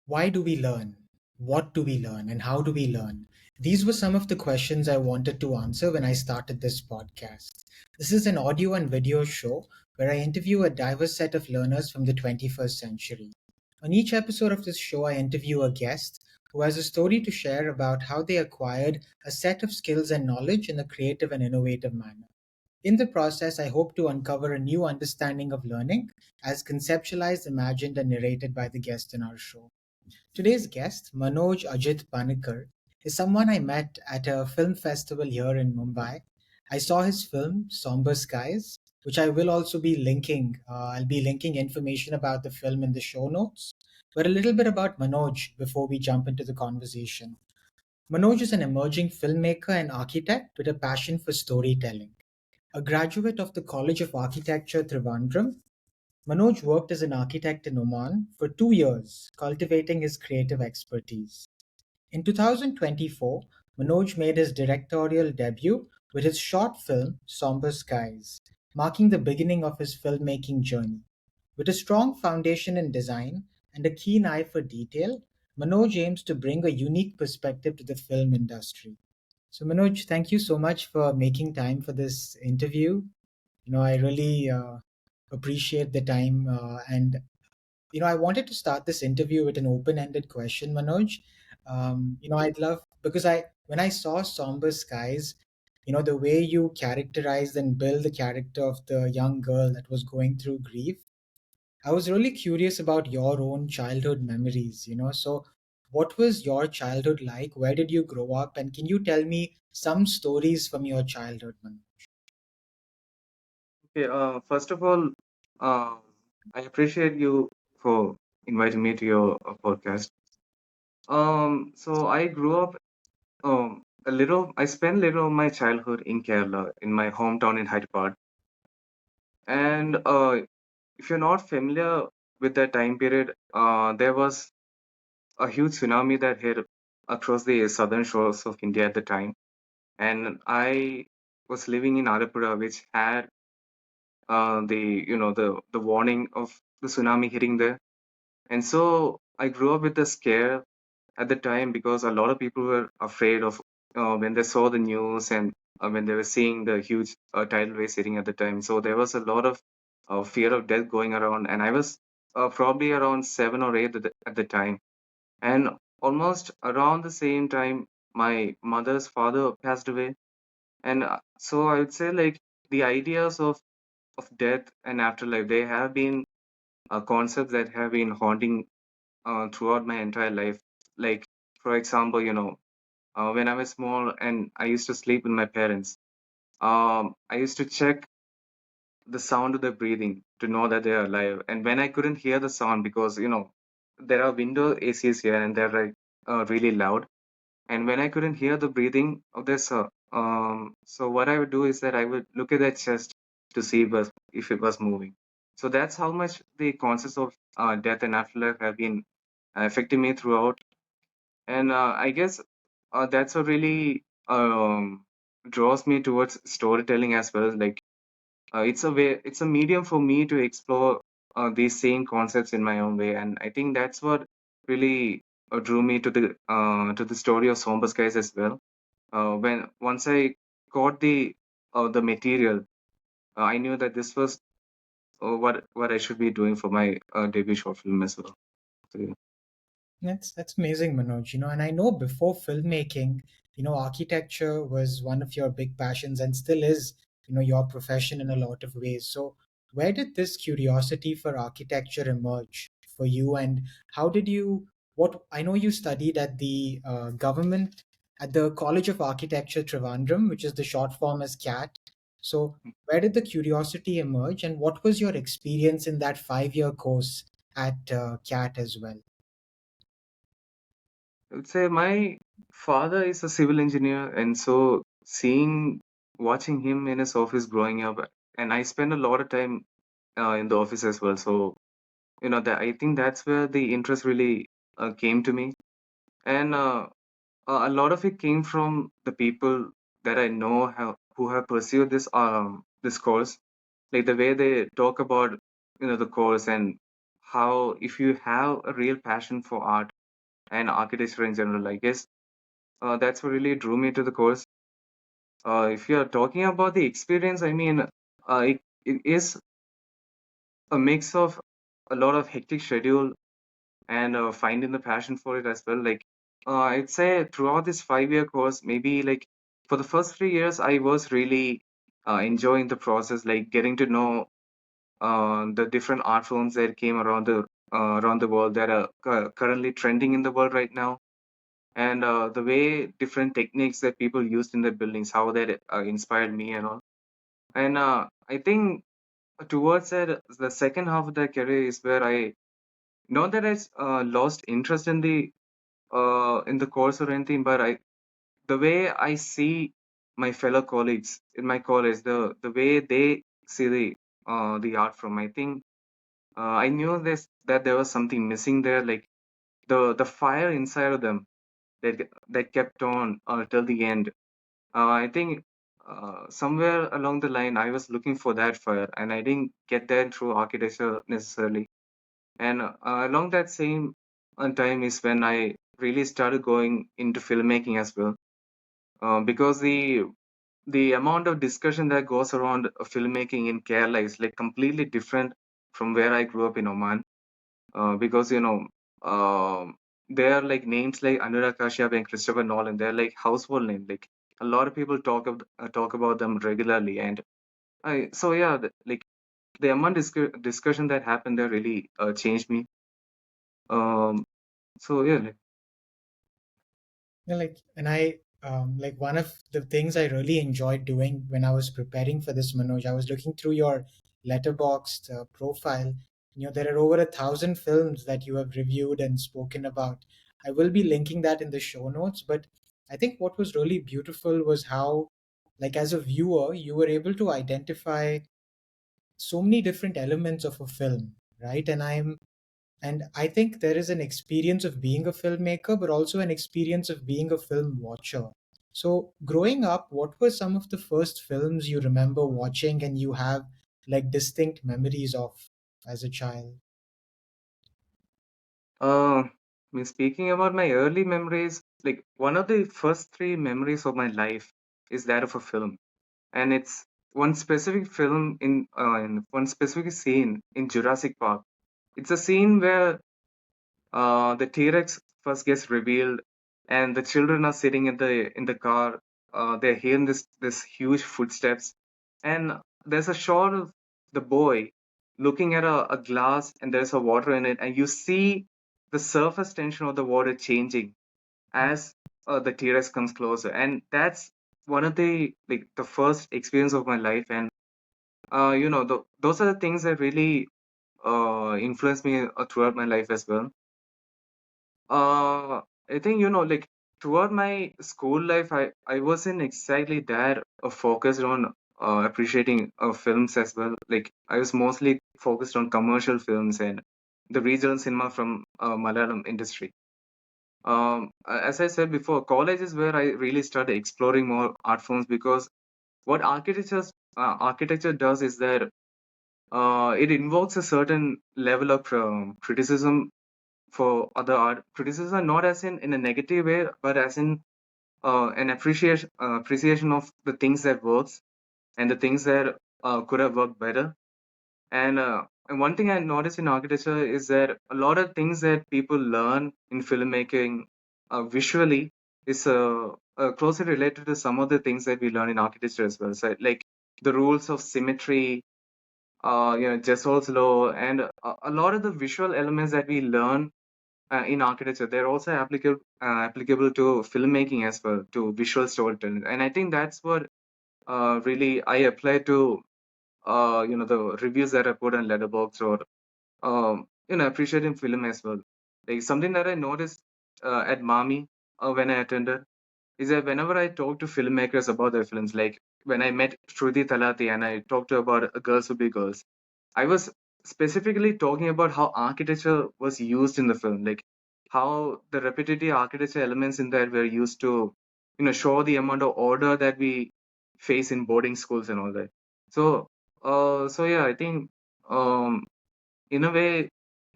Why do we learn? What do we learn? And how do we learn? These were some of the questions I wanted to answer when I started this podcast. This is an audio and video show where I interview a diverse set of learners from the 21st century. On each episode of this show, I interview a guest who has a story to share about how they acquired a set of skills and knowledge in a creative and innovative manner. In the process, I hope to uncover a new understanding of learning as conceptualized, imagined, and narrated by the guest in our show. Today's guest, Manoj Ajit Panicker, is someone I met at a film festival here in Mumbai. I saw his film, Sombre Skies, which I will also be linking. I'll be linking information about the film in the show notes. But a little bit about Manoj before we jump into the conversation. Manoj is an emerging filmmaker and architect with a passion for storytelling. A graduate of the College of Architecture, Trivandrum, Manoj worked as an architect in Oman for 2 years, cultivating his creative expertise. In 2024, Manoj made his directorial debut with his short film Sombre Skies, marking the beginning of his filmmaking journey. With a strong foundation in design and a keen eye for detail, Manoj aims to bring a unique perspective to the film industry. So, Manoj, thank you so much for making time for this interview. I really appreciate the time. And I wanted to start this interview with an open-ended question, Manoj. I'd love because when I saw Somber Skies, the way you characterized and build the character of the young girl that was going through grief, I was really curious about your own childhood memories. So what was your childhood like? Where did you grow up? And can you tell me some stories from your childhood, Manoj? Okay, first of all, uh, I appreciate you for inviting me to your podcast. So I grew up I spent a little of my childhood in Kerala, in my hometown in Hyderabad. And if you're not familiar with that time period, there was a huge tsunami that hit across the southern shores of India at the time. And I was living in Alapura, which had the warning of the tsunami hitting there. And so I grew up with a scare at the time because a lot of people were afraid of when they saw the news and when they were seeing the huge tidal wave hitting at the time. So there was a lot of fear of death going around, and I was probably around 7 or 8 at the time. And almost around the same time, my mother's father passed away, and so I would say like the ideas of death and afterlife, they have been concepts that have been haunting throughout my entire life. Like, for example, when I was small and I used to sleep with my parents, I used to check the sound of their breathing to know that they're alive. And when I couldn't hear the sound because, there are window ACs here and they're like really loud. And when I couldn't hear the breathing of this, so what I would do is that I would look at their chest to see if it was moving. So that's how much the concepts of death and afterlife have been affecting me throughout. And I guess that's what really draws me towards storytelling as well. Like it's a medium for me to explore these same concepts in my own way, and I think that's what really drew me to the story of Somber Skies as well. When once I got the material, I knew that this was what I should be doing for my debut short film as well. So, yeah. That's amazing, Manoj. And I know before filmmaking, architecture was one of your big passions and still is, your profession in a lot of ways. So where did this curiosity for architecture emerge for you, and how did you? What I know you studied at the government at the College of Architecture Trivandrum, which is the short form as CAT. So where did the curiosity emerge, and what was your experience in that 5-year course at CAT as well? I would say my father is a civil engineer, and so watching him in his office growing up, and I spend a lot of time in the office as well. So that I think that's where the interest really came to me, and a lot of it came from the people that I know who have pursued this course, like the way they talk about the course and how if you have a real passion for art and architecture in general, I guess that's what really drew me to the course. If you're talking about the experience, I mean, it is a mix of a lot of hectic schedule and finding the passion for it as well. Like, I'd say throughout this 5 year course, maybe like for the first 3 years, I was really enjoying the process, like getting to know the different art forms that came around the world that are currently trending in the world right now, and the way different techniques that people used in their buildings, how that inspired me and all. And I think towards that, the second half of that career is where I not that I lost interest in the course or anything, but I the way I see my fellow colleagues in my college, the way they see the art from, I think I knew this that there was something missing there, like the fire inside of them that kept on till the end. I think somewhere along the line, I was looking for that fire, and I didn't get that through architecture necessarily. And along that same time is when I really started going into filmmaking as well, because the amount of discussion that goes around filmmaking in Kerala is like completely different from where I grew up in Oman. Because there are like names like Anurag Kashyap and Christopher Nolan. They're like household names. Like a lot of people talk about them regularly, and I so yeah, like the amount discussion that happened there really changed me. Um, so yeah, Yeah, like, and I like one of the things I really enjoyed doing when I was preparing for this, Manoj, I was looking through your Letterboxd profile. You know, there are over 1,000 films that you have reviewed and spoken about. I will be linking that in the show notes, but I think what was really beautiful was how, like, as a viewer, you were able to identify so many different elements of a film, right? And I think there is an experience of being a filmmaker, but also an experience of being a film watcher. So, growing up, what were some of the first films you remember watching and you have like distinct memories of as a child? I mean, speaking about my early memories, like one of the first three memories of my life is that of a film, and it's one specific film in one specific scene in Jurassic Park. It's a scene where the T-Rex first gets revealed, and the children are sitting in the car. They're hearing this huge footsteps, and there's a shot of the boy looking at a glass, and there's a water in it, and you see the surface tension of the water changing as the T-Rex comes closer, and that's one of the first experience of my life, and those are the things that really influenced me throughout my life as well. I think like throughout my school life, I wasn't exactly that focused on appreciating films as well. Like I was mostly focused on commercial films and the regional cinema from Malayalam industry. As I said before, college is where I really started exploring more art forms because what architecture does is that it invokes a certain level of criticism for other art. Criticism not as in a negative way, but as in an appreciation of the things that works and the things that could have worked better. And one thing I noticed in architecture is that a lot of things that people learn in filmmaking visually is closely related to some of the things that we learn in architecture as well. So, like the rules of symmetry, Jessol's law, and a lot of the visual elements that we learn in architecture, they're also applicable to filmmaking as well, to visual storytelling. And I think that's what really I apply to the reviews that I put on Letterboxd or appreciating film as well. Like something that I noticed at Mami when I attended is that whenever I talk to filmmakers about their films, like when I met Shruti Talati and I talked to her about Girls Who Be Girls, I was specifically talking about how architecture was used in the film, like how the repetitive architecture elements in there were used to, show the amount of order that we face in boarding schools and all that. So, so yeah, I think, um, in a way.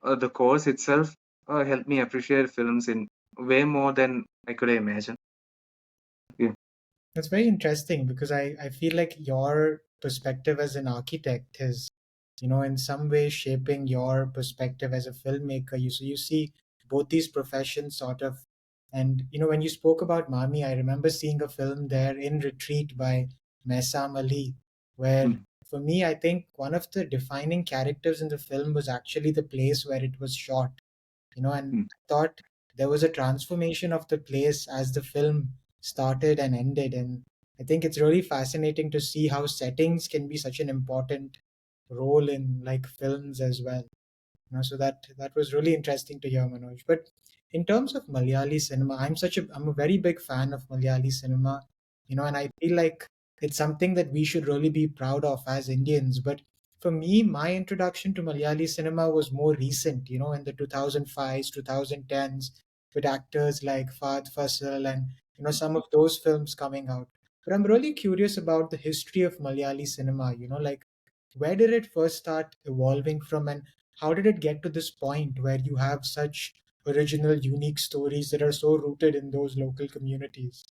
the course itself helped me appreciate films in way more than I could imagine. Yeah. That's very interesting because I feel like your perspective as an architect is, in some way shaping your perspective as a filmmaker. You see both these professions sort of, and when you spoke about Mami, I remember seeing a film there, In Retreat by Mesa Ali, where Mm, for me, I think one of the defining characters in the film was actually the place where it was shot, and mm, I thought there was a transformation of the place as the film started and ended. And I think it's really fascinating to see how settings can be such an important role in like films as well. So that was really interesting to hear, Manoj. But in terms of Malayali cinema, I'm a very big fan of Malayali cinema, and I feel like it's something that we should really be proud of as Indians. But for me, my introduction to Malayali cinema was more recent, in the 2005s, 2010s, with actors like Fahd Fasal and some of those films coming out. But I'm really curious about the history of Malayali cinema, like where did it first start evolving from, and how did it get to this point where you have such original, unique stories that are so rooted in those local communities?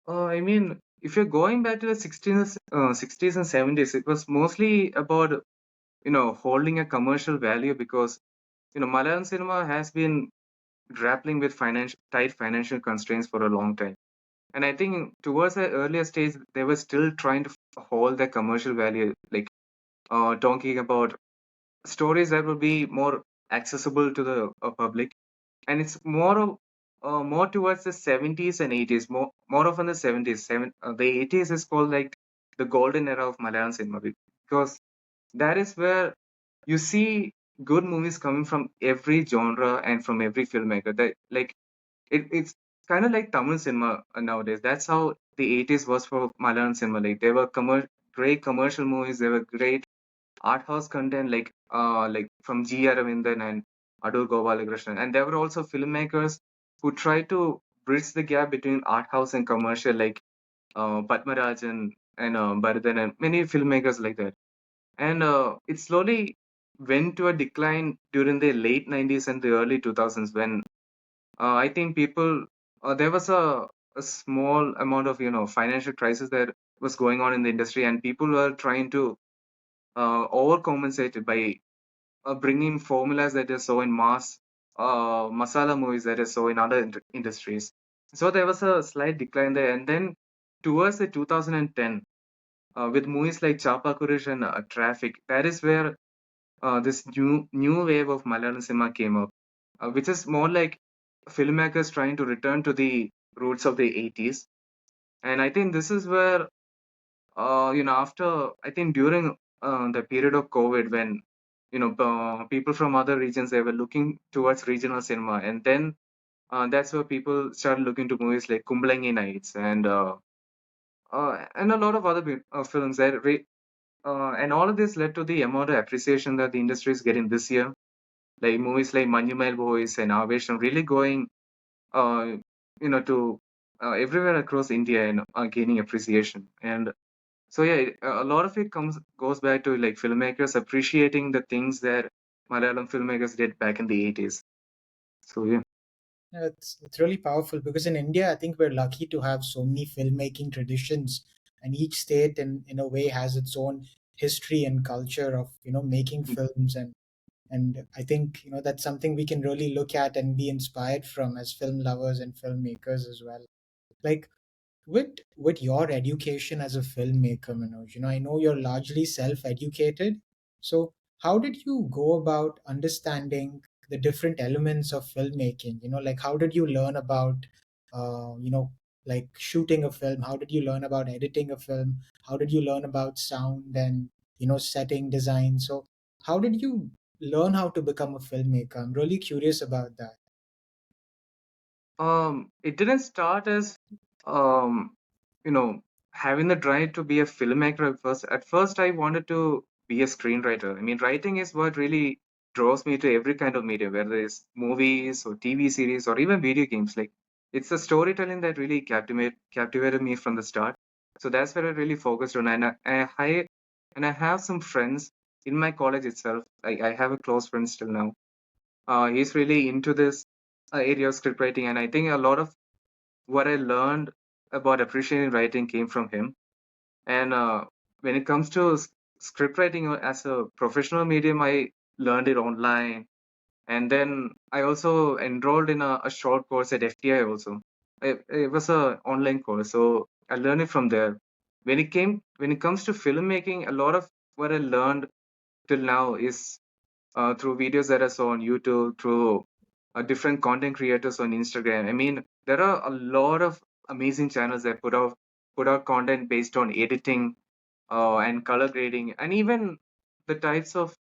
I mean, if you're going back to the 60s and 70s, it was mostly about, holding a commercial value because, Malayalam cinema has been grappling with tight financial constraints for a long time. And I think towards the earlier stage, they were still trying to hold their commercial value, like talking about stories that would be more accessible to the public. And it's more towards the 70s and 80s, more often the 70s. The 80s is called like the golden era of Malayalam cinema because that is where you see good movies coming from every genre and from every filmmaker. That like it's kind of like Tamil cinema nowadays. That's how the 80s was for Malayalam cinema. Like there were great commercial movies. There were great art house content like from G. Aravindan and Adur Gopalakrishnan. And there were also filmmakers who tried to bridge the gap between art house and commercial, like Padmarajan and Bharathan and many filmmakers like that. And it slowly went to a decline during the late 90s and the early 2000s when I think there was a small amount of, financial crisis that was going on in the industry, and people were trying to overcompensate by bringing formulas that is so in masala movies that is so in other industries. So there was a slight decline there, and then towards the 2010, with movies like Chapa Kurish and Traffic, that is where this new wave of Malayalam cinema came up, which is more like filmmakers trying to return to the roots of the 80s. And I think this is where after I think during the period of COVID when people from other regions they were looking towards regional cinema, and then that's where people started looking to movies like Kumbalangi Nights and a lot of other films and all of this led to the amount of appreciation that the industry is getting this year. Like movies like Manjumail Boys and Avesham really going uh, to everywhere across India and gaining appreciation. And so yeah, a lot of it goes back to like filmmakers appreciating the things that Malayalam filmmakers did back in the 80s. So yeah. Yeah, it's really powerful because in India, I think we're lucky to have so many filmmaking traditions, and each state, in a way, has its own history and culture of making films, and I think that's something we can really look at and be inspired from as film lovers and filmmakers as well. Like with your education as a filmmaker, Manoj, I know you're largely self-educated. So how did you go about understanding the different elements of filmmaking? Like how did you learn about, like shooting a film? How did you learn about editing a film? How did you learn about sound and setting design? So how did you learn how to become a filmmaker? I'm really curious about that. It didn't start as um, you know, having the drive to be a filmmaker at first. At first, I wanted to be a screenwriter. I mean, writing is what really draws me to every kind of media, whether it's movies or TV series or even video games. Like, it's the storytelling that really captivated me from the start. So that's where I really focused on. And I have some friends in my college itself, I have a close friend still now. He's really into this area of script writing, and I think a lot of what I learned about appreciating writing came from him. And when it comes to script writing as a professional medium, I learned it online. And then I also enrolled in a short course at FTI also. It was a online course, so I learned it from there. When it comes to filmmaking, a lot of what I learned till now is through videos that I saw on YouTube, through different content creators on Instagram. I mean, there are a lot of amazing channels that put out content based on editing and color grading, and even the types of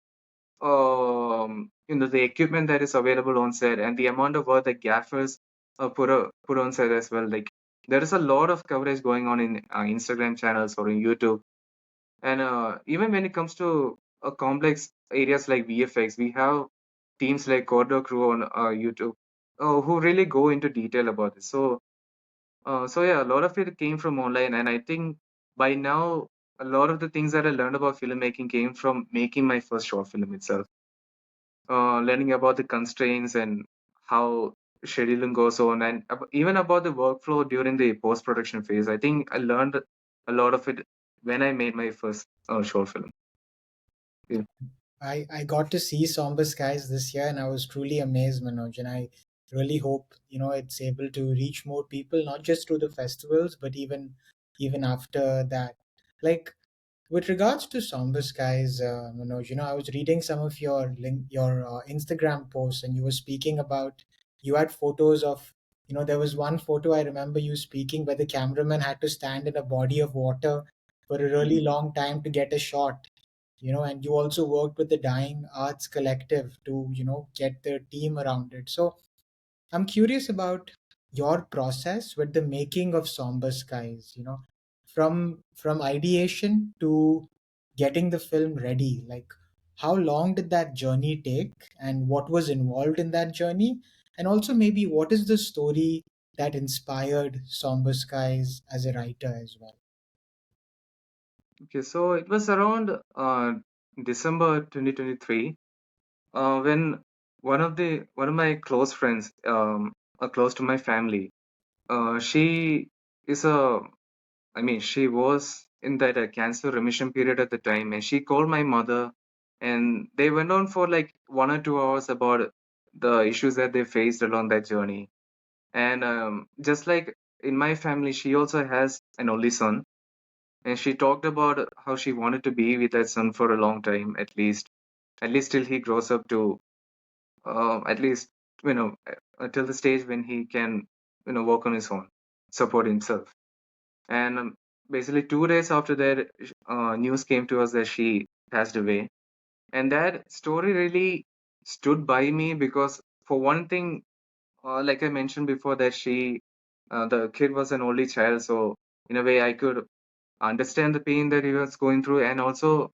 the equipment that is available on set, and the amount of work that gaffers put on set as well. Like there is a lot of coverage going on in Instagram channels or in YouTube, and even when it comes to complex areas like VFX, we have teams like Corridor Crew on YouTube who really go into detail about this. So yeah, a lot of it came from online, and I think by now a lot of the things that I learned about filmmaking came from making my first short film itself. Learning about the constraints and how scheduling goes on, and even about the workflow during the post-production phase. I think I learned a lot of it when I made my first short film. Yeah. I got to see Somber Skies this year and I was truly amazed, Manoj. And I really hope, it's able to reach more people, not just through the festivals, but even after that. Like with regards to Somber Skies, Manoj, I was reading some of your Instagram posts, and you were speaking about you had photos of, there was one photo I remember you speaking where the cameraman had to stand in a body of water for a really long time to get a shot. And you also worked with the Dying Arts Collective to, get the team around it. So I'm curious about your process with the making of Somber Skies, from ideation to getting the film ready. Like, how long did that journey take, and what was involved in that journey? And also, maybe what is the story that inspired Somber Skies as a writer as well? Okay, so it was around December 2023 when one of my close friends, close to my family, she is a I mean, she was in that cancer remission period at the time, and she called my mother, and they went on for like 1 or 2 hours about the issues that they faced along that journey. And just like in my family, she also has an only son, and she talked about how she wanted to be with that son for a long time, at least till he grows up to, at least till the stage when he can, work on his own, support himself. And basically, 2 days after that, news came to us that she passed away. And that story really stood by me because, for one thing, like I mentioned before, that the kid was an only child. So, in a way, I could understand the pain that he was going through. And also,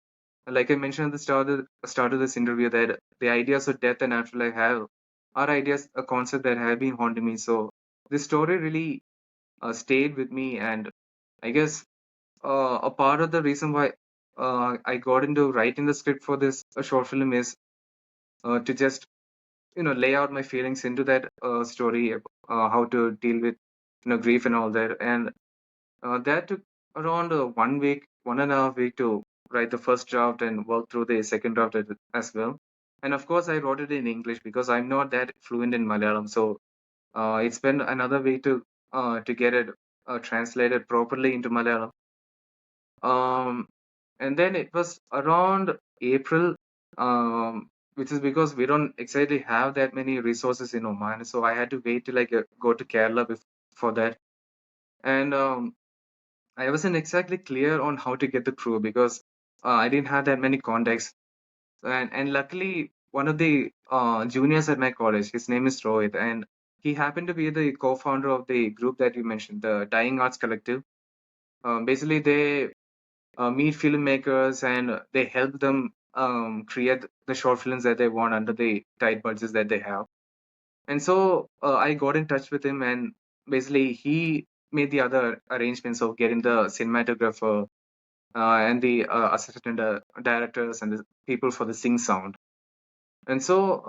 like I mentioned at the start of this interview, that the ideas of death and afterlife are ideas, a concept that have been haunting me. So, this story really stayed with me. And I guess a part of the reason why I got into writing the script for this short film is to just lay out my feelings into that story, how to deal with grief and all that, and that took around 1 week, 1.5 week to write the first draft and work through the second draft as well. And of course, I wrote it in English because I'm not that fluent in Malayalam, so it's been another week to get it translated properly into Malayalam. Um, and then it was around April, which is because we don't exactly have that many resources in Oman. So I had to wait till I go to Kerala before that. And I wasn't exactly clear on how to get the crew because I didn't have that many contacts. And luckily, one of the juniors at my college, his name is Rohit, and he happened to be the co-founder of the group that you mentioned, the Dying Arts Collective. Basically, they meet filmmakers and they help them create the short films that they want under the tight budgets that they have. And so I got in touch with him, and basically he made the other arrangements of getting the cinematographer, and the assistant directors and the people for the sing sound. And so,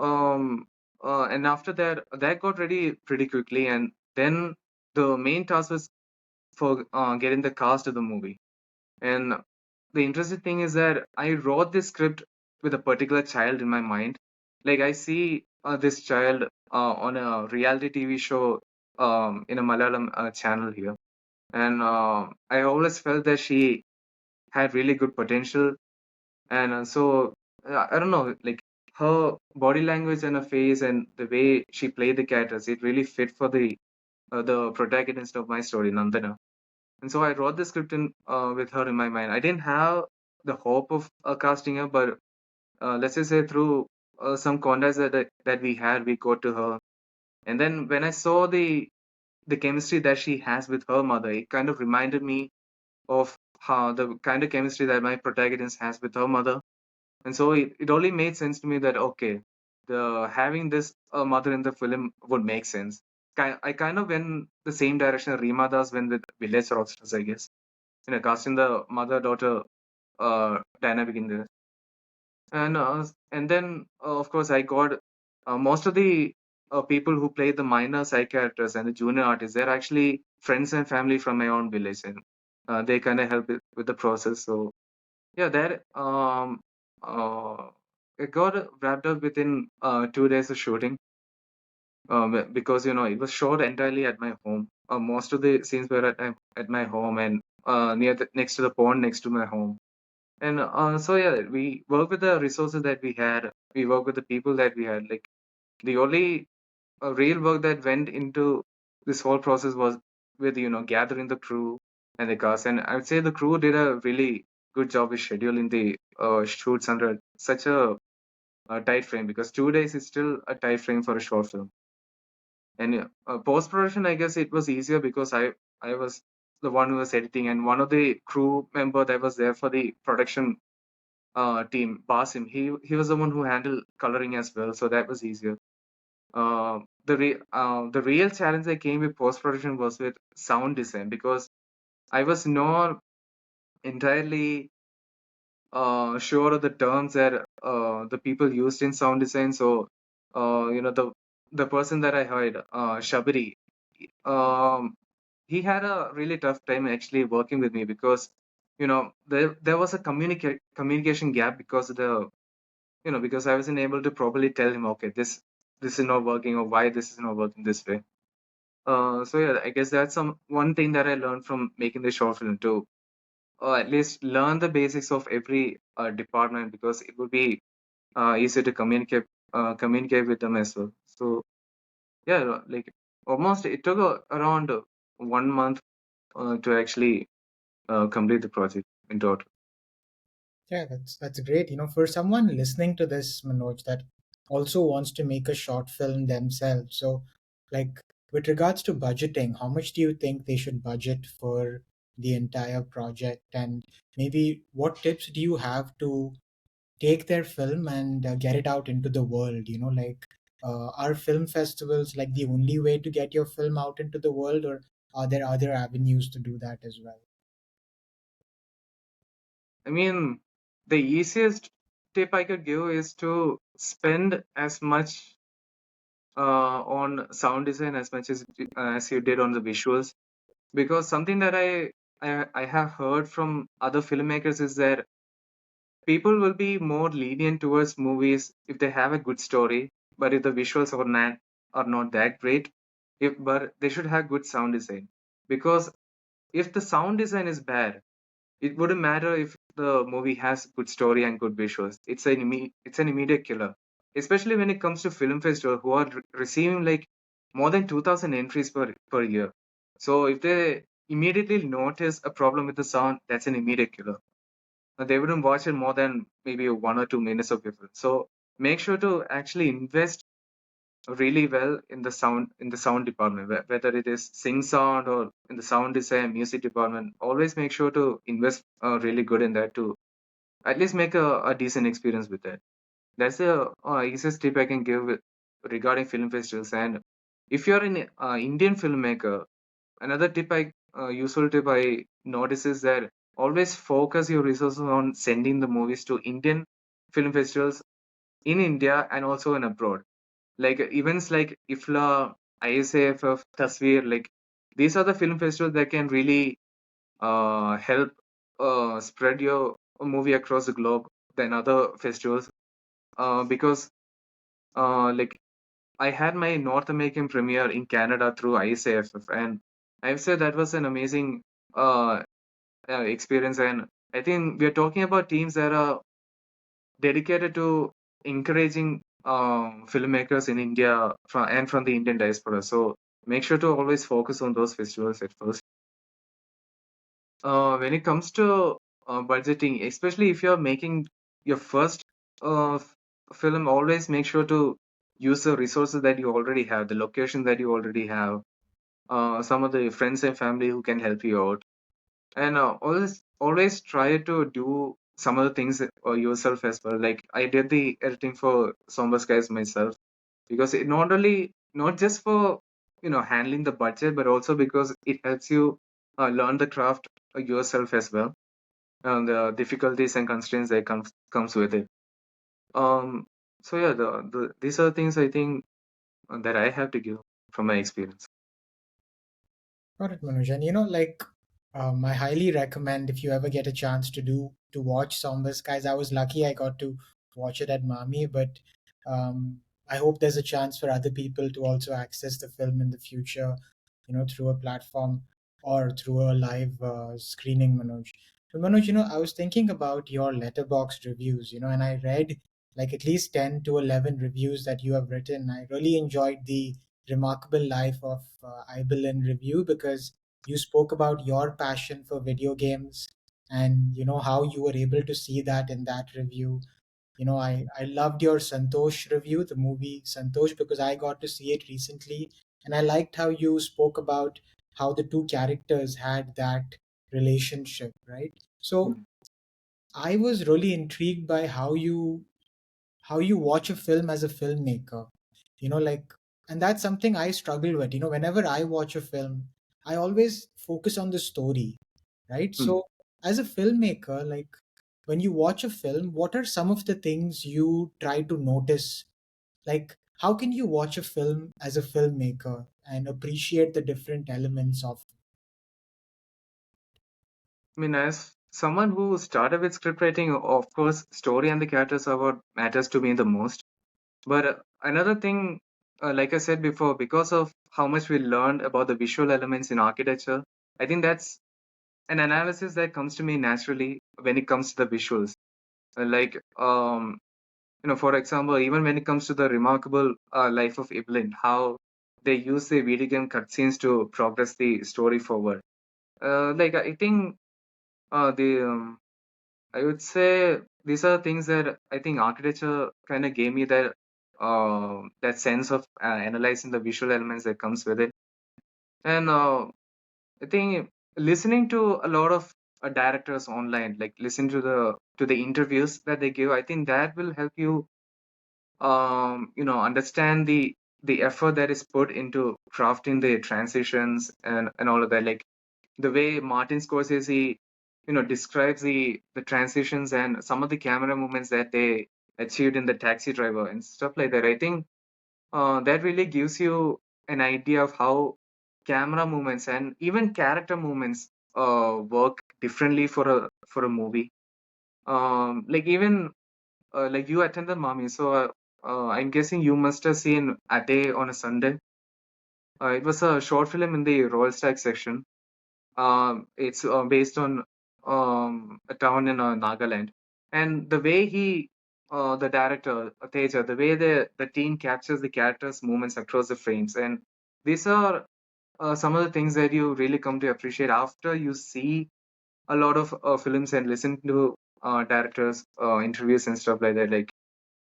and after that, that got ready pretty quickly. And then the main task was for getting the cast of the movie. And the interesting thing is that I wrote this script with a particular child in my mind. Like I see this child on a reality TV show in a Malayalam channel here, and I always felt that she had really good potential. And so I don't know, like her body language and her face and the way she played the characters, it really fit for the protagonist of my story, Nandana. And so I wrote the script with her in my mind. I didn't have the hope of casting her, but let's just say through some contacts that we had, we got to her. And then when I saw the chemistry that she has with her mother, it kind of reminded me of how the kind of chemistry that my protagonist has with her mother. And so it only made sense to me that okay, the having this mother in the film would make sense. I kind of went the same direction Rima Das went with Village Rockstars, I guess. Casting the mother-daughter dynamic in there. And then of course I got most of the people who play the minor side characters and the junior artists. They're actually friends and family from my own village, and they kind of help with the process. So yeah, that it got wrapped up within 2 days of shooting because it was shot entirely at my home. Most of the scenes were at my home and next to the pond next to my home. And so yeah, we work with the resources that we had. We work with the people that we had. Like the only real work that went into this whole process was with gathering the crew and the cast. And I would say the crew did a really good job with scheduling the shoots under such a tight frame because 2 days is still a tight frame for a short film. And post production, I guess it was easier because I was the one who was editing, and one of the crew member that was there for the production team, Basim, he was the one who handled coloring as well, so that was easier. The real challenge that came with post production was with sound design because I was not entirely sure of the terms that the people used in sound design. So, the person that I hired, Shabiri, um, he had a really tough time actually working with me because there was a communication gap because of the because I wasn't able to properly tell him, okay, this is not working or why this is not working this way. So yeah, I guess that's one thing that I learned from making the short film to at least learn the basics of every department because it would be easier to communicate with them as well. So yeah, like almost it took around 1 month to actually complete the project in total. Yeah, that's great. For someone listening to this, Manoj, that also wants to make a short film themselves. So, like with regards to budgeting, how much do you think they should budget for the entire project? And maybe what tips do you have to take their film and get it out into the world? Are film festivals like the only way to get your film out into the world, or are there other avenues to do that as well? I mean, the easiest tip I could give is to spend as much on sound design as much as you did on the visuals, because something that I have heard from other filmmakers is that people will be more lenient towards movies if they have a good story, but if the visuals are not that great, but they should have good sound design, because if the sound design is bad, it wouldn't matter if the movie has good story and good visuals. It's an immediate killer, especially when it comes to film festival who are receiving like more than 2,000 entries per year. So if they immediately notice a problem with the sound, that's an immediate killer. They wouldn't watch it more than maybe 1 or 2 minutes of your film. So make sure to actually invest really well in the sound department, whether it is sing sound or in the sound design music department. Always make sure to invest really good in that to at least make a decent experience with that. That's the easiest tip I can give regarding film festivals. And if you're an Indian filmmaker, another useful tip I notice is that always focus your resources on sending the movies to Indian film festivals in India and also in abroad. Like events like IFLA, ISAFF, Tasveer, like these are the film festivals that can really help spread your movie across the globe than other festivals. Because like I had my North American premiere in Canada through ISAFF, and I've said that was an amazing uh, experience. And I think we are talking about teams that are dedicated to encouraging filmmakers in India and from the Indian diaspora. So make sure to always focus on those festivals at first. When it comes to budgeting, especially if you're making your first film, always make sure to use the resources that you already have, the location that you already have, some of the friends and family who can help you out, and always try to do some of the things yourself as well. Like I did the editing for Sombre Skies myself because it not just for handling the budget, but also because it helps you learn the craft yourself as well, and the difficulties and constraints that comes with it. Um, so yeah, these are things I think that I have to give from my experience. Got it, Manoj. And I highly recommend if you ever get a chance to watch Somber Skies. I was lucky I got to watch it at Mami, but I hope there's a chance for other people to also access the film in the future, through a platform or through a live screening, Manoj. So, Manoj, I was thinking about your Letterboxd reviews, and I read like at least 10 to 11 reviews that you have written. I really enjoyed the remarkable life of Ibil review because you spoke about your passion for video games and how you were able to see that in that review. I loved your Santosh review, the movie Santosh, because I got to see it recently, and I liked how you spoke about how the two characters had that relationship, right? So Mm. I was really intrigued by how you watch a film as a filmmaker, like, and that's something I struggle with. Whenever I watch a film, I always focus on the story, right? Mm. So as a filmmaker, like, when you watch a film, what are some of the things you try to notice? Like, how can you watch a film as a filmmaker and appreciate the different elements of? I mean, as someone who started with script writing, of course, story and the characters are what matters to me the most. But another thing, like I said before, because of how much we learned about the visual elements in architecture, I think that's an analysis that comes to me naturally when it comes to the visuals. Like, for example, even when it comes to the remarkable life of Evelyn, how they use the video game cutscenes to progress the story forward. Like, I think the I would say these are things that I think architecture kind of gave me that sense of analyzing the visual elements that comes with it. And I think listening to a lot of directors online, like listen to the interviews that they give, I think that will help you understand the effort that is put into crafting the transitions and all of that. Like the way Martin Scorsese, describes the transitions and some of the camera movements that they achieved in the Taxi Driver and stuff like that. I think that really gives you an idea of how camera movements and even character movements work differently for a movie. Like even like you attended Mami, so I'm guessing you must have seen A Day on a Sunday. It was a short film in the Royal Stack section. It's based on a town in Nagaland, and the way the director Teja, the way the team captures the characters' movements across the frames, and these are some of the things that you really come to appreciate after you see a lot of films and listen to directors' interviews and stuff like that. Like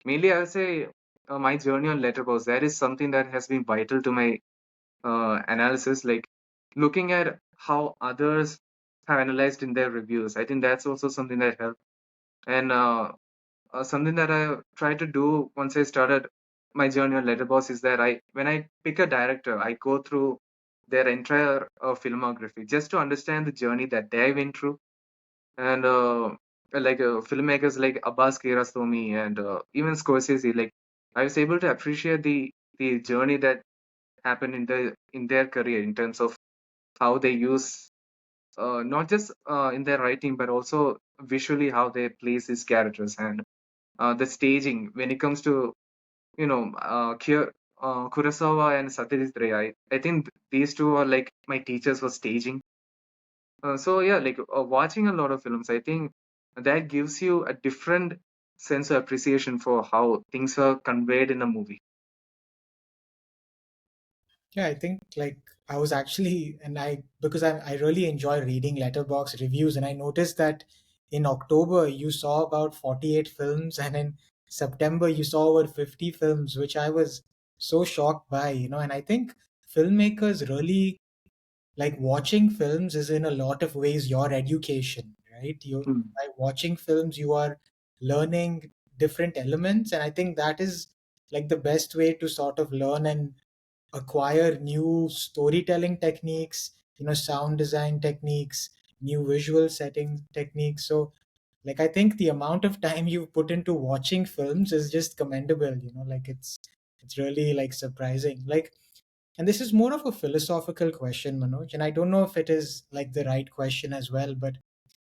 mainly, I'll say my journey on Letterboxd. That is something that has been vital to my analysis, like looking at how others have analyzed in their reviews. I think that's also something that helped. And something that I tried to do once I started my journey on Letterboxd is that when I pick a director, I go through their entire filmography just to understand the journey that they went through. and filmmakers like Abbas Kiarostami and even Scorsese. Like I was able to appreciate the journey that happened in their career in terms of how they use not just in their writing but also visually how they place these characters and the staging when it comes to Kurosawa and Satyajit Ray. I think these two are like my teachers for staging. So yeah, like watching a lot of films, I think that gives you a different sense of appreciation for how things are conveyed in a movie. Yeah, I think like I was actually, and I because I really enjoy reading Letterboxd reviews, and I noticed that in October you saw about 48 films, and in September you saw over 50 films, which I was so shocked by, and I think filmmakers really like watching films is in a lot of ways your education, right? You Mm. by watching films you are learning different elements, and I think that is like the best way to sort of learn and acquire new storytelling techniques, sound design techniques, new visual setting techniques. So like I think the amount of time you've put into watching films is just commendable, like it's really like surprising. Like, and this is more of a philosophical question, Manoj, and I don't know if it is like the right question as well, but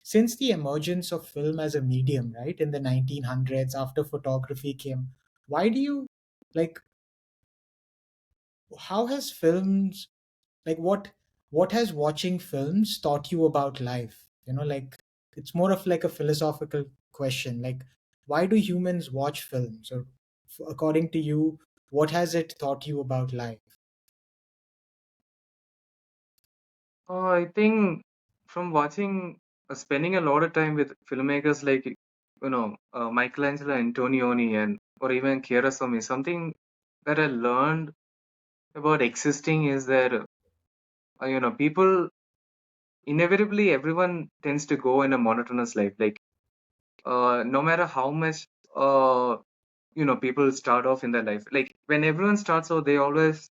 since the emergence of film as a medium, right, in the 1900s after photography came, why do you like how has films like what has watching films taught you about life, like it's more of like a philosophical question, like why do humans watch films, or according to you, what has it taught you about life? I think from watching, spending a lot of time with filmmakers like Michelangelo Antonioni and or even Kurosawa, something that I learned about existing is that people inevitably everyone tends to go in a monotonous life. Like no matter how much uh, people start off in their life, like when everyone starts out, they always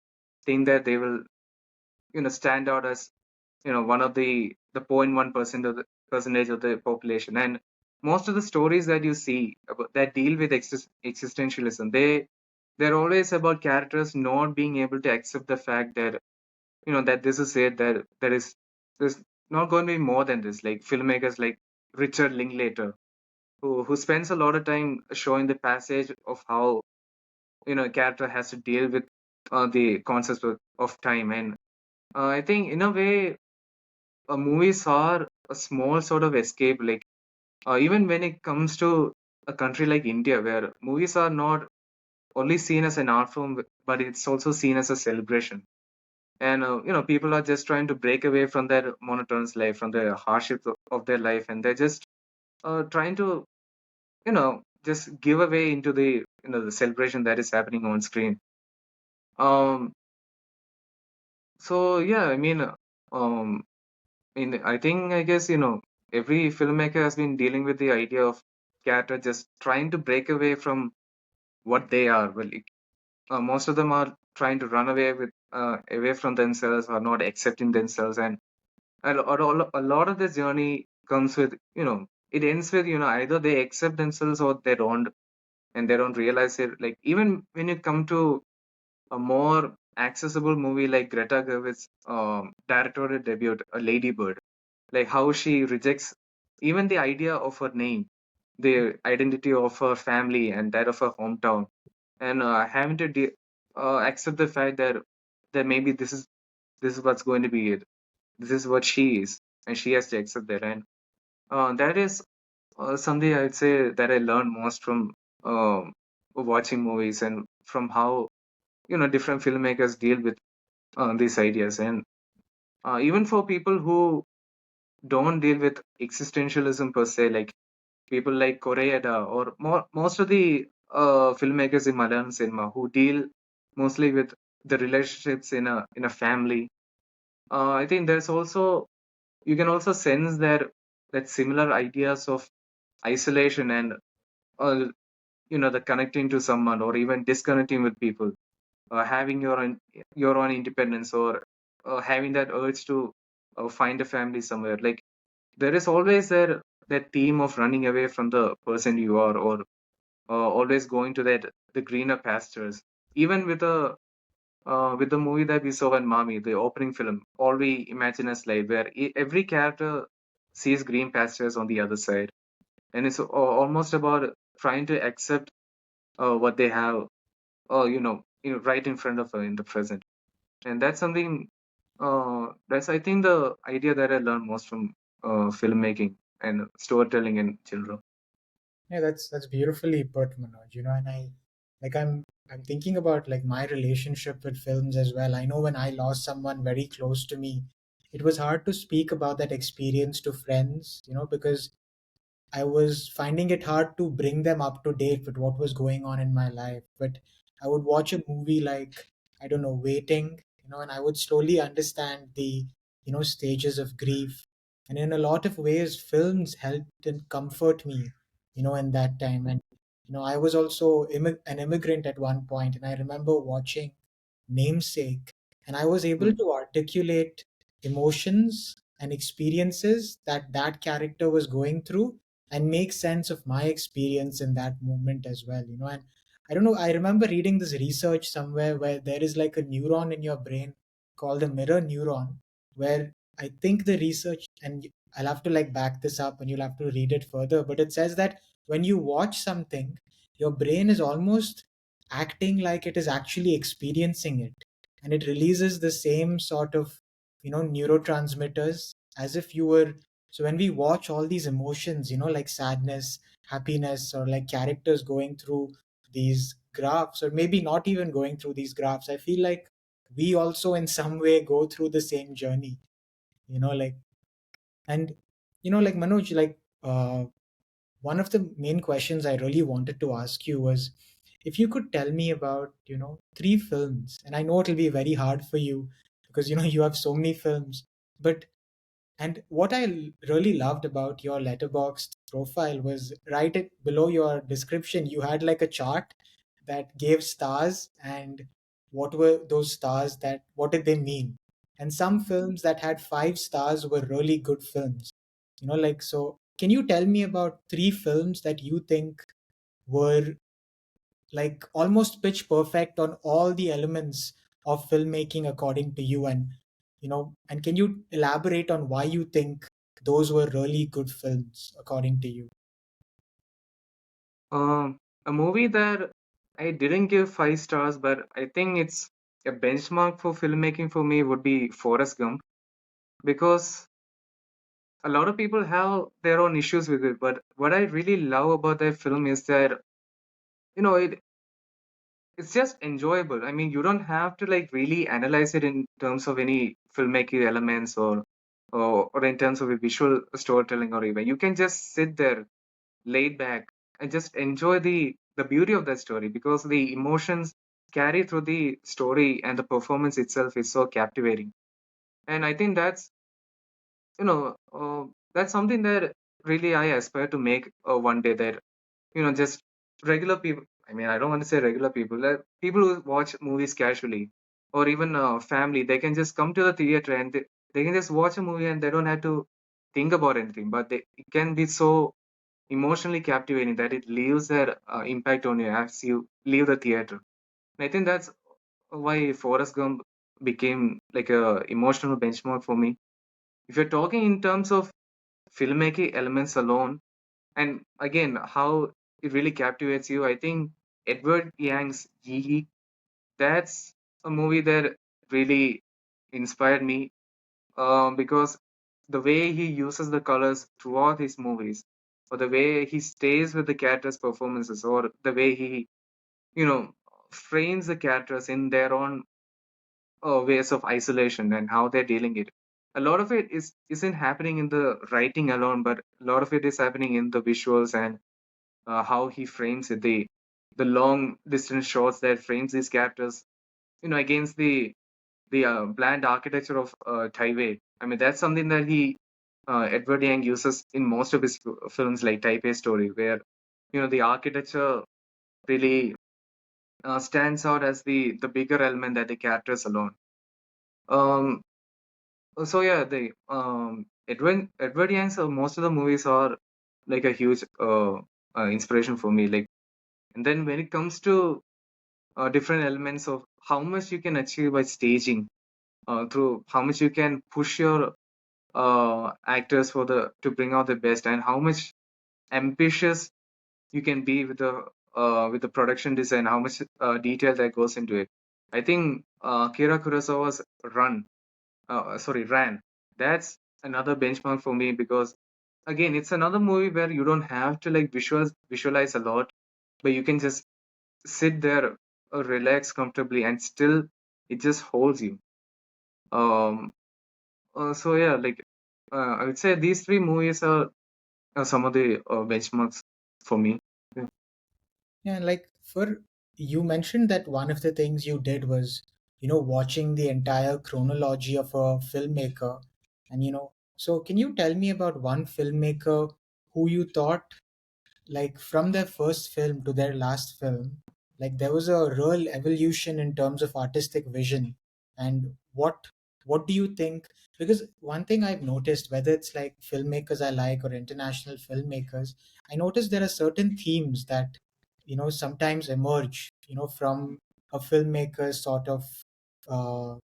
think that they will stand out as one of the 0.1% of the percentage of the population. And most of the stories that you see that deal with existentialism, they're always about characters not being able to accept the fact that that this is it, that there's not going to be more than this. Like filmmakers like Richard Linklater, who spends a lot of time showing the passage of how a character has to deal with the concepts of time. And I think in a way movies are a small sort of escape. Like even when it comes to a country like India, where movies are not only seen as an art form, but it's also seen as a celebration. And people are just trying to break away from their monotonous life, from the hardships of their life, and they're just trying to just give away into the celebration that is happening on screen. Um, so yeah, um, I think I guess every filmmaker has been dealing with the idea of character just trying to break away from what they are. Well, most of them are trying to run away from themselves or not accepting themselves, and a lot of this journey comes with it ends with either they accept themselves or they don't, and they don't realize it. Like even when you come to a more accessible movie like Greta Gerwig's directorial debut, Lady Bird, like how she rejects even the idea of her name, the identity of her family and that of her hometown, and having to accept the fact that maybe this is what's going to be it. This is what she is, and she has to accept that. And that is something I'd say that I learned most from watching movies and from how different filmmakers deal with these ideas. And even for people who don't deal with existentialism per se, like people like Koreeda or most of the filmmakers in Malayalam cinema who deal mostly with the relationships in a family. I think there's also you can also sense that similar ideas of isolation and uh, the connecting to someone or even disconnecting with people, having your own independence or having that urge to find a family somewhere. Like there is always there that theme of running away from the person you are, or always going to that the greener pastures. Even with the movie that we saw in Mami, the opening film, all we imagine is life, where every character sees green pastures on the other side, and it's almost about trying to accept what they have, right in front of her in the present. And that's something. That's I think the idea that I learned most from filmmaking and storytelling in general. Yeah, that's beautifully put, Manoj. And I'm thinking about like my relationship with films as well. I know when I lost someone very close to me, it was hard to speak about that experience to friends, because I was finding it hard to bring them up to date with what was going on in my life. But I would watch a movie like, I don't know, Waiting, and I would slowly understand the, stages of grief. And in a lot of ways, films helped and comfort me, in that time. And, I was also an immigrant at one point, and I remember watching Namesake, and I was able Mm. to articulate emotions and experiences that that character was going through and make sense of my experience in that moment as well. And I don't know, I remember reading this research somewhere where there is like a neuron in your brain called a mirror neuron, where I think the research, and I'll have to like back this up and you'll have to read it further, but it says that when you watch something, your brain is almost acting like it is actually experiencing it, and it releases the same sort of neurotransmitters as if you were. So when we watch all these emotions, like sadness, happiness, or like characters going through these graphs, or maybe not even going through these graphs, I feel like we also in some way go through the same journey, like. And like Manoj, like one of the main questions I really wanted to ask you was if you could tell me about, three films, and I know it'll be very hard for you because, you have so many films, but and what I really loved about your Letterboxd profile was right below your description, you had like a chart that gave stars and what were those stars, that what did they mean? And some films that had 5 stars were really good films. Like, so can you tell me about three films that you think were like almost pitch perfect on all the elements of filmmaking according to you? And and can you elaborate on why you think those were really good films according to you? A movie that I didn't give 5 stars, but I think it's a benchmark for filmmaking for me would be Forrest Gump, because a lot of people have their own issues with it. But what I really love about that film is that it's just enjoyable. I mean, you don't have to like really analyze it in terms of any filmmaking elements, or in terms of a visual storytelling, or even you can just sit there laid back and just enjoy the beauty of that story, because the emotions carry through the story and the performance itself is so captivating. And I think you know uh, that's something that really I aspire to make one day, that just regular people, I mean, I don't want to say regular people, like people who watch movies casually, or even family, they can just come to the theater and they can just watch a movie and they don't have to think about anything, but it can be so emotionally captivating that it leaves their impact on you as you leave the theater. And I think that's why Forrest Gump became like a emotional benchmark for me. If you're talking in terms of filmmaking elements alone, and again how it really captivates you, I think Edward Yang's Yi, that's a movie that really inspired me, because the way he uses the colors throughout his movies, or the way he stays with the characters' performances, or the way he, you know, frames the characters in their own ways of isolation and how they're dealing it. A lot of it isn't happening in the writing alone, but a lot of it is happening in the visuals and how he frames it, the long distance shots that frames these characters, against the bland architecture of Taipei. I mean, that's something that Edward Yang uses in most of his films, like Taipei Story, where the architecture really stands out as the bigger element that the characters alone. Um, so yeah, the Edward Yang's most of the movies are like a huge inspiration for me. Like, and then when it comes to different elements of how much you can achieve by staging, through how much you can push your actors for the to bring out the best, and how much ambitious you can be with the production design, how much detail that goes into it. I think Akira Kurosawa's Ran. That's another benchmark for me because again, it's another movie where you don't have to like visualize a lot, but you can just sit there, relax comfortably, and still it just holds you. Um, so yeah, like I would say these three movies are some of the benchmarks for me. Yeah. Yeah, like for you mentioned that one of the things you did was, watching the entire chronology of a filmmaker. And, so can you tell me about one filmmaker who you thought, like, from their first film to their last film, like, there was a real evolution in terms of artistic vision? And what do you think? Because one thing I've noticed, whether it's like filmmakers I like or international filmmakers, I noticed there are certain themes that, sometimes emerge, from a filmmaker's sort of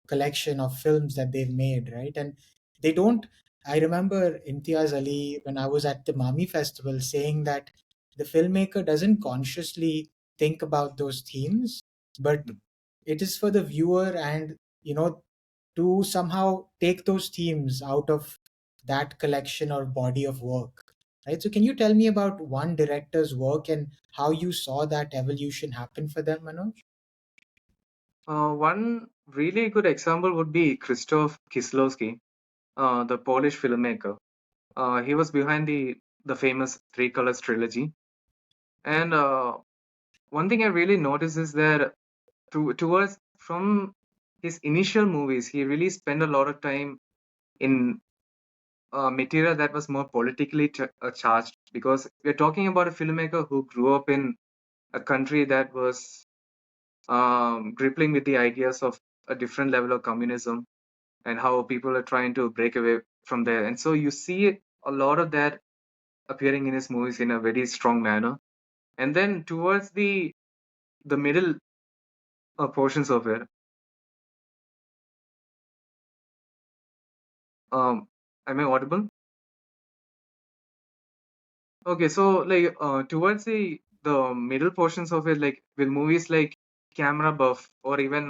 collection of films that they've made, right? And they don't. I remember Imtiaz Ali, when I was at the Mami Festival, saying that the filmmaker doesn't consciously think about those themes, but it is for the viewer, and to somehow take those themes out of that collection or body of work, right? So can you tell me about one director's work and how you saw that evolution happen for them, Manoj? One really good example would be Krzysztof Kieślowski, the Polish filmmaker. He was behind the famous Three Colors trilogy. And one thing I really noticed is that towards from his initial movies, he really spent a lot of time in material that was more politically charged, because we're talking about a filmmaker who grew up in a country that was grappling with the ideas of a different level of communism and how people are trying to break away from there. And so you see a lot of that appearing in his movies in a very strong manner. And then towards the middle portions of it, am I audible? Okay, so like towards the middle portions of it, like with movies like Camera Buff or even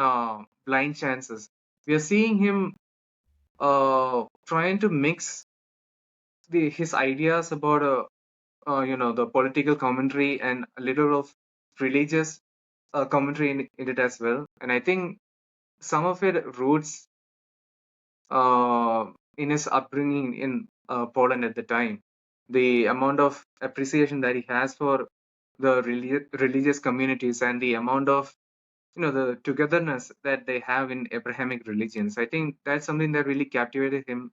Blind Chances, we are seeing him trying to mix his ideas about the political commentary and a little of religious commentary in it as well. And I think some of it roots uh, in his upbringing in Poland at the time. The amount of appreciation that he has for the religious communities and the amount of the togetherness that they have in Abrahamic religions. I think that's something that really captivated him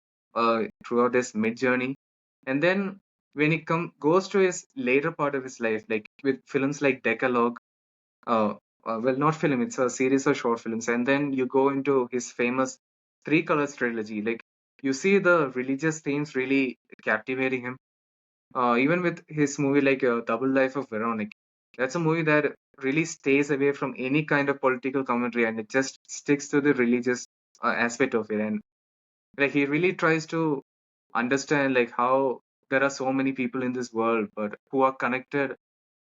throughout his mid journey. And then when it goes to his later part of his life, like with films like Decalogue, uh, well, not film, it's a series of short films. And then you go into his famous Three Colors trilogy. Like you see the religious themes really captivating him. Even with his movie like Double Life of Veronique, that's a movie that really stays away from any kind of political commentary, and it just sticks to the religious aspect of it. And like he really tries to understand like how there are so many people in this world, but who are connected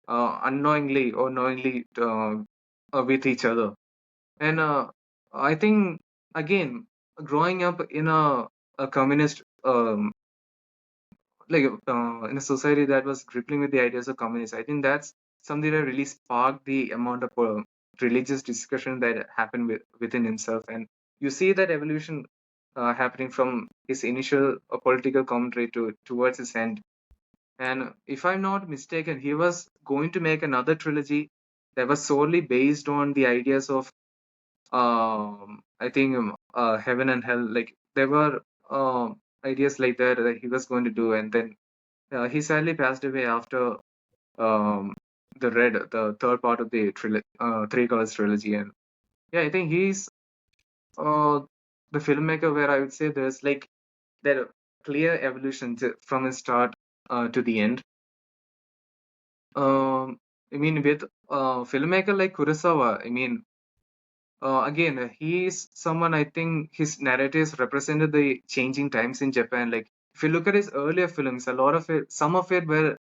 unknowingly or knowingly with each other. And I think again, growing up in a communist in a society that was grappling with the ideas of communism, I think that's something that really sparked the amount of religious discussion that happened within himself. And you see that evolution happening from his initial political commentary towards his end. And if I'm not mistaken, he was going to make another trilogy that was solely based on the ideas of, I think, heaven and hell. Like there were ideas like that he was going to do, and then he sadly passed away after um, the third part of the Three Colors trilogy. And yeah, I think he's uh, the filmmaker where I would say there's like that clear evolution from his start to the end. I mean, with filmmaker like Kurosawa, I mean, again, he is someone, I think his narratives represented the changing times in Japan. Like, if you look at his earlier films, a lot of it, some of it were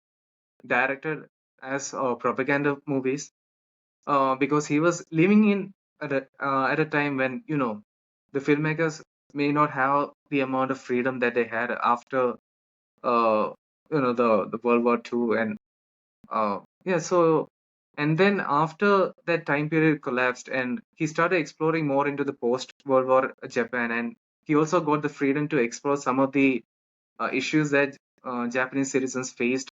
directed as propaganda movies, because he was living in at a time when, the filmmakers may not have the amount of freedom that they had after uh, the World War II. And yeah, so, and then after that time period collapsed, and he started exploring more into the post World War Japan, and he also got the freedom to explore some of the issues that Japanese citizens faced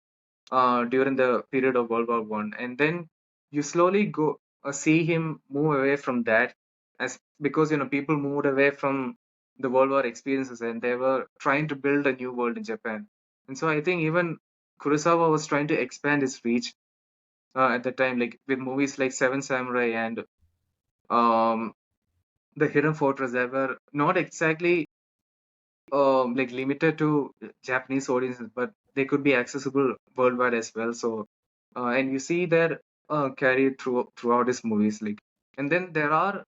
during the period of World War One. And then you slowly go see him move away from that, as because people moved away from the World War experiences, and they were trying to build a new world in Japan. And so I think even Kurosawa was trying to expand his reach at the time, like with movies like Seven Samurai and um, The Hidden Fortress, that were not exactly like limited to Japanese audiences, but they could be accessible worldwide as well. So, and you see that carried throughout his movies, like, and then there are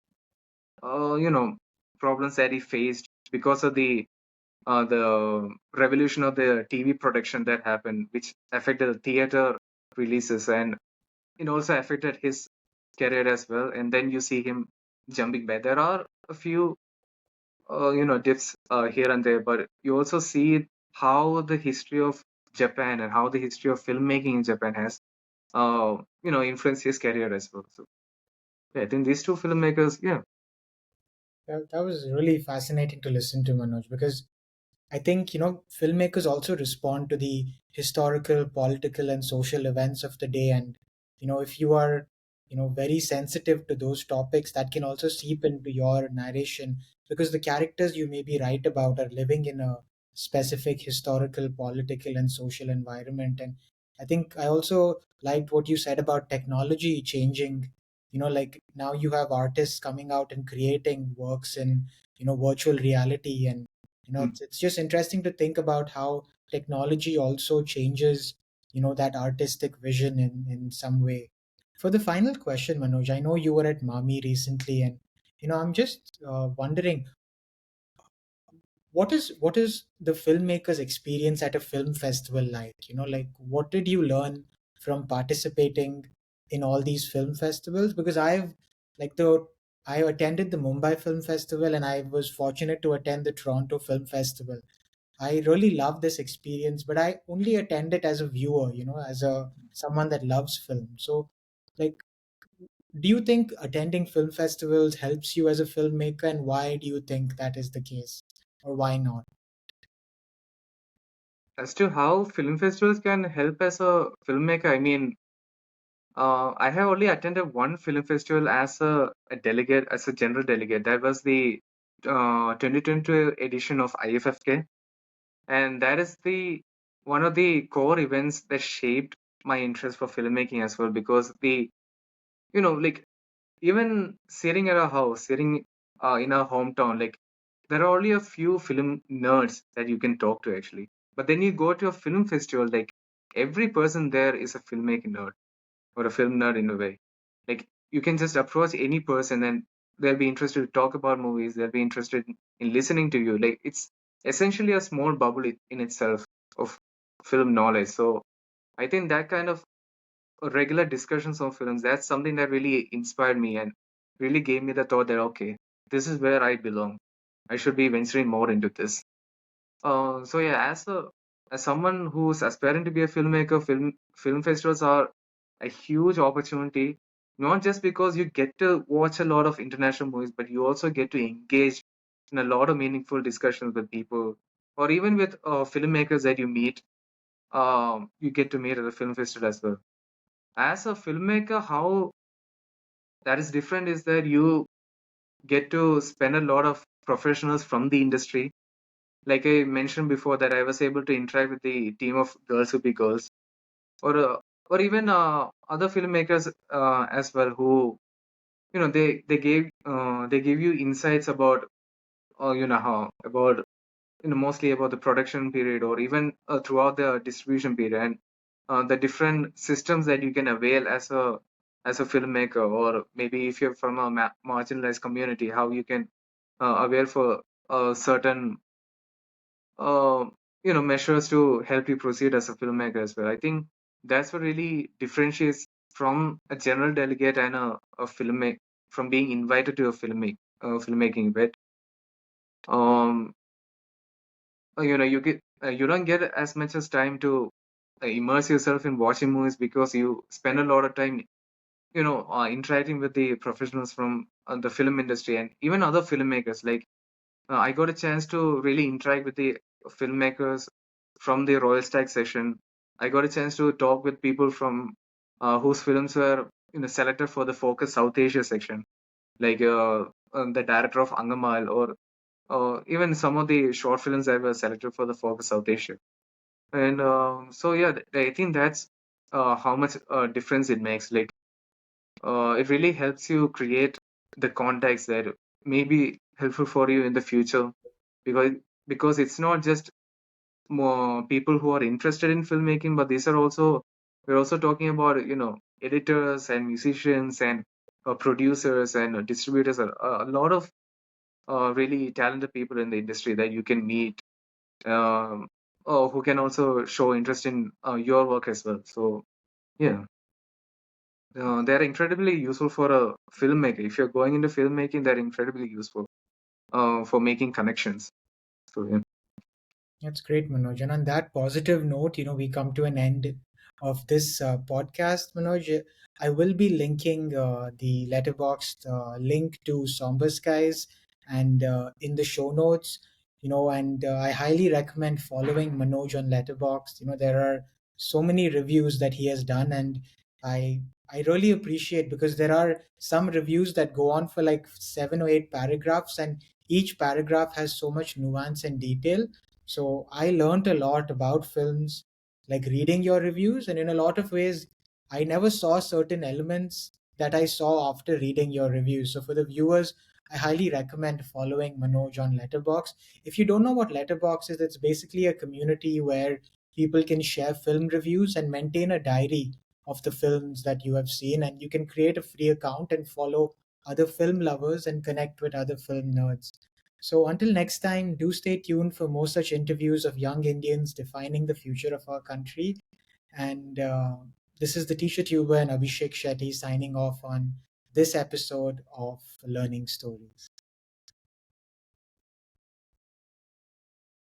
problems that he faced because of the revolution of the TV production that happened, which affected the theater releases, and it also affected his career as well. And then you see him jumping back. There are a few dips here and there, but you also see how the history of Japan and how the history of filmmaking in Japan has influenced his career as well. So yeah, I think these two filmmakers, yeah. That was really fascinating to listen to, Manoj, because I think, filmmakers also respond to the historical, political, and social events of the day. And, if you are, very sensitive to those topics, that can also seep into your narration because the characters you maybe write about are living in a specific historical, political, and social environment. And I think I also liked what you said about technology changing. Like now you have artists coming out and creating works in, virtual reality, and Mm. it's just interesting to think about how technology also changes, that artistic vision in some way. For the final question, Manoj, I know you were at Mami recently, and I'm just wondering what is the filmmaker's experience at a film festival like? Like what did you learn from participating in all these film festivals? Because like the I attended the Mumbai Film Festival, and I was fortunate to attend the Toronto Film Festival. I really love this experience, but I only attend it as a viewer, as a someone that loves film. So, like, do you think attending film festivals helps you as a filmmaker, and why do you think that is the case, or why not? As to how film festivals can help as a filmmaker, I mean, I have only attended one film festival as a delegate, as a general delegate. That was the 2022 edition of IFFK, and that is the one of the core events that shaped my interest for filmmaking as well. Because like even sitting at a house, sitting in a hometown, like there are only a few film nerds that you can talk to actually. But then you go to a film festival, like every person there is a filmmaking nerd or a film nerd in a way. Like you can just approach any person and they'll be interested to talk about movies. They'll be interested in listening to you. Like it's essentially a small bubble in itself of film knowledge. So I think that kind of regular discussions on films, that's something that really inspired me and really gave me the thought that okay, this is where I belong. I should be venturing more into this. So yeah, as someone who's aspiring to be a filmmaker, film festivals are a huge opportunity. Not just because you get to watch a lot of international movies, but you also get to engage in a lot of meaningful discussions with people, or even with filmmakers that you meet. You get to meet at a film festival as well. As a filmmaker, how that is different is that you get to spend a lot of professionals from the industry. Like I mentioned before, that I was able to interact with the team of Girls Who Be Girls, or even other filmmakers as well, who they give you insights about how about mostly about the production period or even throughout the distribution period. the different systems that you can avail as a filmmaker, or maybe if you're from a marginalized community, how you can avail for certain uh, measures to help you proceed as a filmmaker as well. I think that's what really differentiates from a general delegate and a filmmaker from being invited to a filmmaking event. Um, you don't get as much as time to immerse yourself in watching movies because you spend a lot of time interacting with the professionals from the film industry and even other filmmakers. Like I got a chance to really interact with the filmmakers from the Royal Stag session. I got a chance to talk with people from whose films were selected for the Focus South Asia section, like the director of Angamal, or even some of the short films that were selected for the Focus South Asia. And so yeah, I think that's how much difference it makes. Like it really helps you create the context that may be helpful for you in the future, because it's not just more people who are interested in filmmaking, but these are also, we're also talking about editors and musicians and producers and distributors, a lot of really talented people in the industry that you can meet, um, who can also show interest in your work as well. So yeah, they're incredibly useful for a filmmaker. If you're going into filmmaking, they're incredibly useful for making connections. So yeah. That's great, Manoj. And on that positive note, we come to an end of this podcast, Manoj. I will be linking the Letterboxd link to Sombre Skies and in the show notes, and I highly recommend following Manoj on Letterboxd. There are so many reviews that he has done, and I I really appreciate, because there are some reviews that go on for like 7 or 8 paragraphs, and each paragraph has so much nuance and detail. So I learned a lot about films, like reading your reviews, and in a lot of ways, I never saw certain elements that I saw after reading your reviews. So for the viewers, I highly recommend following Manoj on Letterbox. If you don't know what Letterbox is, it's basically a community where people can share film reviews and maintain a diary of the films that you have seen, and you can create a free account and follow other film lovers and connect with other film nerds. So until next time, do stay tuned for more such interviews of young Indians defining the future of our country. And this is the Teacher Tuber and Abhishek Shetty signing off on this episode of Learning Stories.